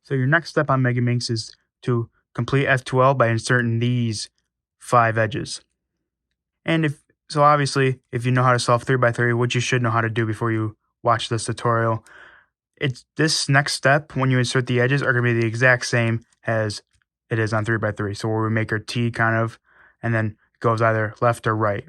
So your next step on Megaminx is to complete F2L by inserting these 5 edges. And obviously, if you know how to solve 3x3, which you should know how to do before you watch this tutorial, this next step, when you insert the edges, are going to be the exact same as it is on 3x3. So where we make our T kind of, and then it goes either left or right.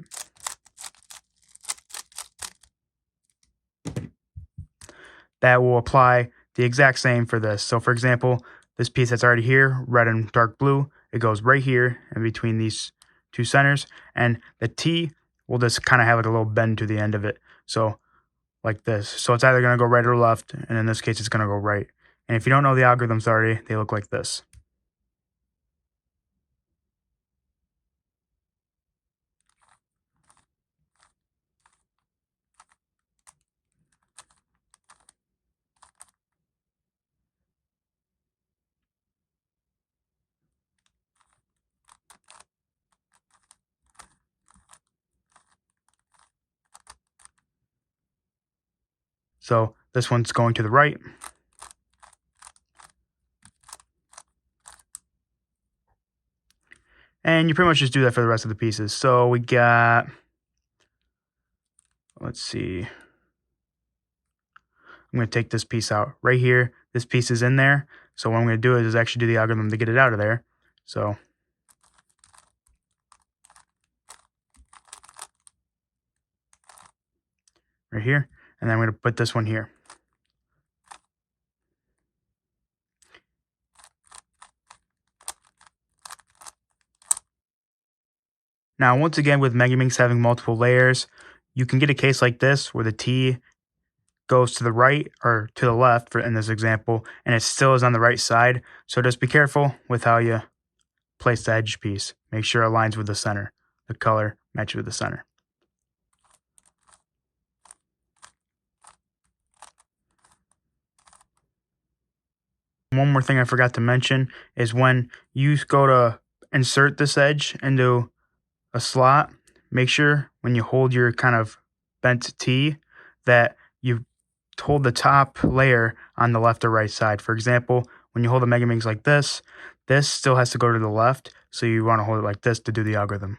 That will apply the exact same for this. So for example, this piece that's already here, red and dark blue, it goes right here in between these two centers, and the T will just kind of have like a little bend to the end of it. So like this. So it's either going to go right or left, and in this case, it's going to go right. And if you don't know the algorithms already, they look like this. So this one's going to the right. And you pretty much just do that for the rest of the pieces. So we got, let's see. I'm going to take this piece out right here. This piece is in there. So what I'm going to do is actually do the algorithm to get it out of there. So right here. And then I'm going to put this one here. Now, once again, with Megaminx having multiple layers, you can get a case like this where the T goes to the right or to the left in this example, and it still is on the right side. So just be careful with how you place the edge piece. Make sure it aligns with the center. The color matches with the center. One more thing I forgot to mention is when you go to insert this edge into a slot, make sure when you hold your kind of bent T that you hold the top layer on the left or right side. For example, when you hold a Megaminx like this still has to go to the left, so you want to hold it like this to do the algorithm.